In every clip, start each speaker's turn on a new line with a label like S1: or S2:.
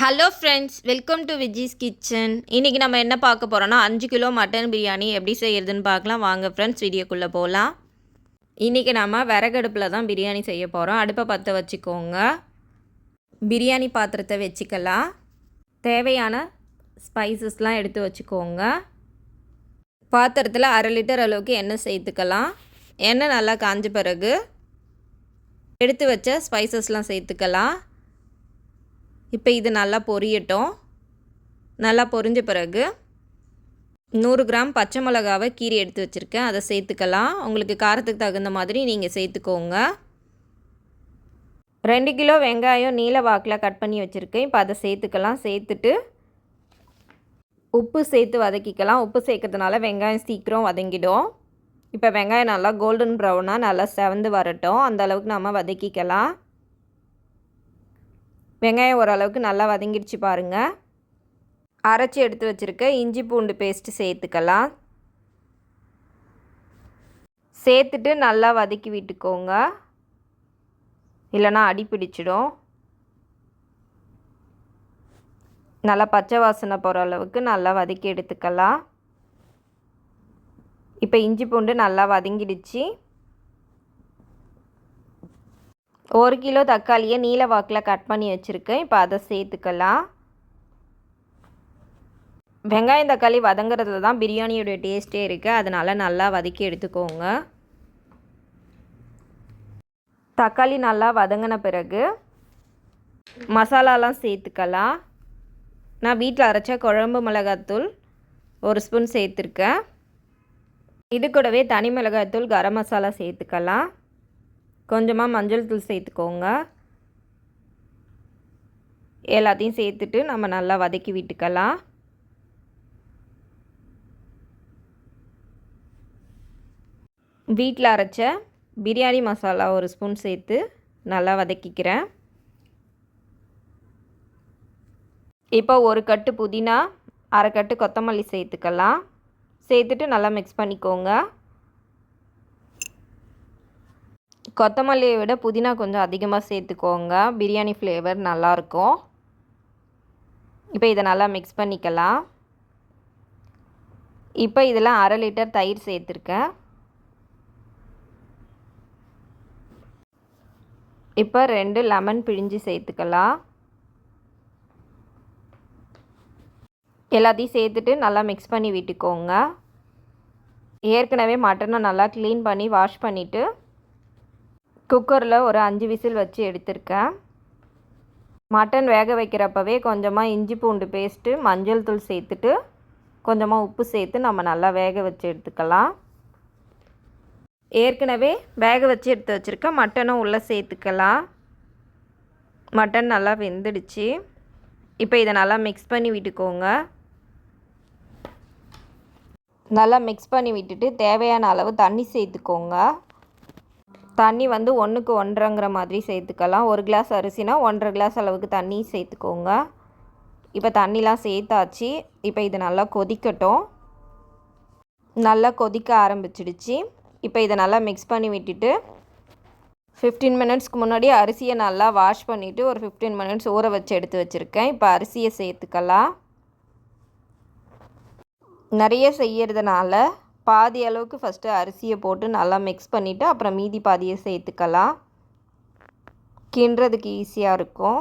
S1: Hello friends, welcome to Viji's kitchen. இன்றைக்கி நம்ம என்ன பார்க்க போகிறோன்னா 5 கிலோ மட்டன் பிரியாணி எப்படி செய்கிறதுன்னு பார்க்கலாம். வாங்க ஃப்ரெண்ட்ஸ், வீடியோக்குள்ளே போகலாம். இன்றைக்கி நம்ம விறகடுப்பில் தான் பிரியாணி செய்ய போகிறோம். அடுப்பை பற்ற வச்சுக்கோங்க. பிரியாணி பாத்திரத்தை வச்சுக்கலாம். தேவையான ஸ்பைசஸ்லாம் எடுத்து வச்சுக்கோங்க. பாத்திரத்தில் 1/2 லிட்டர் அளவுக்கு எண்ணெய் சேர்த்துக்கலாம். எண்ணெய் நல்லா காஞ்ச பிறகு எடுத்து வச்ச ஸ்பைசஸ்லாம் சேர்த்துக்கலாம். இப்போ இது நல்லா பொரியட்டும். நல்லா பொரிஞ்ச பிறகு 100 கிராம் பச்சை மிளகாவை கீரி எடுத்து வச்சுருக்கேன், அதை சேர்த்துக்கலாம். உங்களுக்கு காரத்துக்கு தகுந்த மாதிரி நீங்கள் சேர்த்துக்கோங்க. 2 கிலோ வெங்காயம் நீல வாக்கில் கட் பண்ணி வச்சுருக்கேன். இப்போ அதை சேர்த்துக்கலாம். சேர்த்துட்டு உப்பு சேர்த்து வதக்கிக்கலாம். உப்பு சேர்க்கறதுனால வெங்காயம் சீக்கிரம் வதங்கிடும். இப்போ வெங்காயம் நல்லா கோல்டன் ப்ரௌனாக நல்லா செவந்து வரட்டும். அந்த அளவுக்கு நம்ம வதக்கிக்கலாம். வெங்காயம் ஓரளவுக்கு நல்லா வதங்கிடுச்சு பாருங்கள். அரைச்சி எடுத்து வச்சுருக்க இஞ்சி பூண்டு பேஸ்ட்டு சேர்த்துக்கலாம். சேர்த்துட்டு நல்லா வதக்கி விட்டுக்கோங்க, இல்லைனா அடி பிடிச்சிடும். நல்லா பச்சை வாசனை போகிற அளவுக்கு நல்லா வதக்கி எடுத்துக்கலாம். இப்போ இஞ்சி பூண்டு நல்லா வதங்கிடுச்சு. 1 கிலோ தக்காளியை நீல வாக்கில் கட் பண்ணி வச்சுருக்கேன். இப்போ அதை சேர்த்துக்கலாம். வெங்காயம் தக்காளி வதங்கிறதுல தான் பிரியாணியோடைய டேஸ்ட்டே இருக்குது. அதனால் நல்லா வதக்கி எடுத்துக்கோங்க. தக்காளி நல்லா வதங்கின பிறகு மசாலாலாம் சேர்த்துக்கலாம். நான் வீட்டில் அரைச்ச குழம்பு மிளகாத்தூள் 1 ஸ்பூன் சேர்த்துருக்கேன். இது கூடவே தனி மிளகாய்த்தூள், கரம் மசாலா சேர்த்துக்கலாம். கொஞ்சமாக மஞ்சள் தூள் சேர்த்துக்கோங்க. எல்லாத்தையும் சேர்த்துட்டு நம்ம நல்லா வதக்கி விட்டுக்கலாம். வீட்டில் அரைச்ச பிரியாணி மசாலா 1 ஸ்பூன் சேர்த்து நல்லா வதக்கிக்கிறேன். இப்போ 1 கட்டு புதினா, 1/2 கட்டு கொத்தமல்லி சேர்த்துக்கலாம். சேர்த்துட்டு நல்லா மிக்ஸ் பண்ணிக்கோங்க. கொத்தமல்லியை விட புதினா கொஞ்சம் அதிகமாக சேர்த்துக்கோங்க, பிரியாணி ஃப்ளேவர் நல்லாயிருக்கும். இப்போ இதை நல்லா மிக்ஸ் பண்ணிக்கலாம். இப்போ இதில் 1/2 லிட்டர் தயிர் சேர்த்துருக்கேன். இப்போ 2 லெமன் பிழிஞ்சு சேர்த்துக்கலாம். எல்லாத்தையும் சேர்த்துட்டு நல்லா மிக்ஸ் பண்ணி விட்டுக்கோங்க. ஏற்கனவே மட்டனை நல்லா க்ளீன் பண்ணி வாஷ் பண்ணிவிட்டு குக்கரில் ஒரு 5 விசில் வச்சு எடுத்திருக்கேன். மட்டன் வேக வைக்கிறப்பவே கொஞ்சமாக இஞ்சி பூண்டு பேஸ்ட்டு, மஞ்சள் தூள் சேர்த்துட்டு கொஞ்சமாக உப்பு சேர்த்து நம்ம நல்லா வேக வச்சு எடுத்துக்கலாம். ஏற்கனவே வேக வச்சு எடுத்து வச்சுருக்க மட்டனும் உள்ளே சேர்த்துக்கலாம். மட்டன் நல்லா வெந்துடுச்சு. இப்போ இதை நல்லா மிக்ஸ் பண்ணி விட்டுக்கோங்க. நல்லா மிக்ஸ் பண்ணி விட்டுட்டு தேவையான அளவு தண்ணி சேர்த்துக்கோங்க. தண்ணி வந்து 1க்கு 1.5ங்கிற மாதிரி சேர்த்துக்கலாம். 1 கிளாஸ் அரிசினா 1.5 கிளாஸ் அளவுக்கு தண்ணி சேர்த்துக்கோங்க. இப்போ தண்ணிலாம் சேர்த்தாச்சு. இப்போ இது நல்லா கொதிக்கட்டும். நல்லா கொதிக்க ஆரம்பிச்சிடுச்சு. இப்போ இதை நல்லா மிக்ஸ் பண்ணி விட்டுட்டு 15 மினிட்ஸ்க்கு முன்னாடி அரிசியை நல்லா வாஷ் பண்ணிவிட்டு ஒரு 15 மினிட்ஸ் ஊற வச்சு எடுத்து வச்சுருக்கேன். இப்போ அரிசியை சேர்த்துக்கலாம். நிறைய செய்கிறதுனால பாதி அளவுக்கு ஃபஸ்ட்டு அரிசியை போட்டு நல்லா மிக்ஸ் பண்ணிவிட்டு அப்புறம் மீதி பாதியை சேர்த்துக்கலாம். கிண்டுறதுக்கு ஈஸியாக இருக்கும்.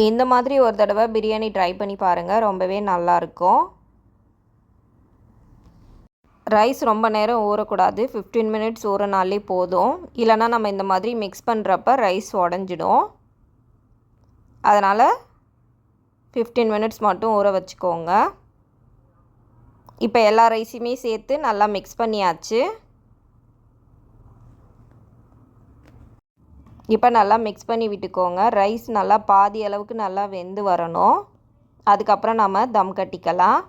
S1: இந்த மாதிரி ஒரு தடவை பிரியாணி ட்ரை பண்ணி பாருங்கள், ரொம்பவே நல்லாயிருக்கும். ரைஸ் ரொம்ப நேரம் ஊறக்கூடாது, 15 மினிட்ஸ் ஊறினாலே போதும். இல்லைனா நம்ம இந்த மாதிரி மிக்ஸ் பண்ணுறப்ப ரைஸ் உடஞ்சிடும். அதனால் 15 மினிட்ஸ் மட்டும் ஊற வச்சுக்கோங்க. இப்போ எல்லா ரைஸுமே சேர்த்து நல்லா மிக்ஸ் பண்ணியாச்சு. இப்போ நல்லா மிக்ஸ் பண்ணி விட்டுக்கோங்க. ரைஸ் நல்லா பாதி அளவுக்கு நல்லா வெந்து வரணும். அதுக்கப்புறம் நம்ம தம் கட்டிக்கலாம்.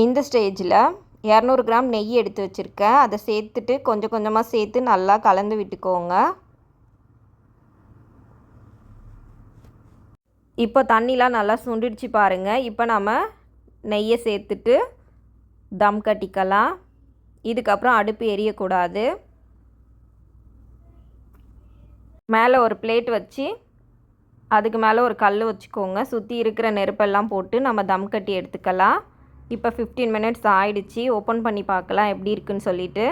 S1: இந்த ஸ்டேஜில் 200 கிராம் நெய் எடுத்து வச்சுருக்கேன். அதை சேர்த்துட்டு கொஞ்சம் கொஞ்சமாக சேர்த்து நல்லா கலந்து விட்டுக்கோங்க. இப்போ தண்ணிலாம் நல்லா சுண்டிடுச்சு பாருங்கள். இப்போ நம்ம நெய்யை சேர்த்துட்டு தம் கட்டிக்கலாம். இதுக்கப்புறம் அடுப்பு எரியக்கூடாது. மேலே ஒரு பிளேட் வச்சு அதுக்கு மேலே ஒரு கல் வச்சுக்கோங்க. சுற்றி இருக்கிற நெருப்பெல்லாம் போட்டு நம்ம தம் கட்டி எடுத்துக்கலாம். இப்போ 15 மினிட்ஸ் ஆயிடுச்சு. ஓப்பன் பண்ணி பார்க்கலாம் எப்படி இருக்குன்னு சொல்லிட்டு.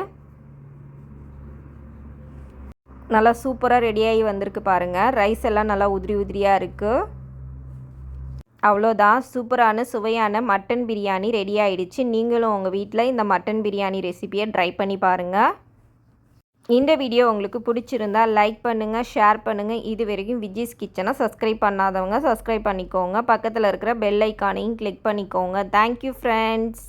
S1: நல்லா சூப்பராக ரெடியாகி வந்திருக்கு பாருங்கள். ரைஸ் எல்லாம் நல்லா உதிரி உதிரியாக இருக்குது. அவ்வளோதான், சூப்பரான சுவையான மட்டன் பிரியாணி ரெடி ஆகிடுச்சு. நீங்களும் உங்கள் வீட்டில் இந்த மட்டன் பிரியாணி ரெசிபியை ட்ரை பண்ணி பாருங்கள். இந்த வீடியோ உங்களுக்கு பிடிச்சிருந்தா லைக் பண்ணுங்கள், ஷேர் பண்ணுங்கள். இது வரைக்கும் விஜிஸ் கிச்சனை சப்ஸ்கிரைப் பண்ணாதவங்க சப்ஸ்கிரைப் பண்ணிக்கோங்க. பக்கத்தில் இருக்கிற பெல் ஐக்கானையும் கிளிக் பண்ணிக்கோங்க. Thank you friends.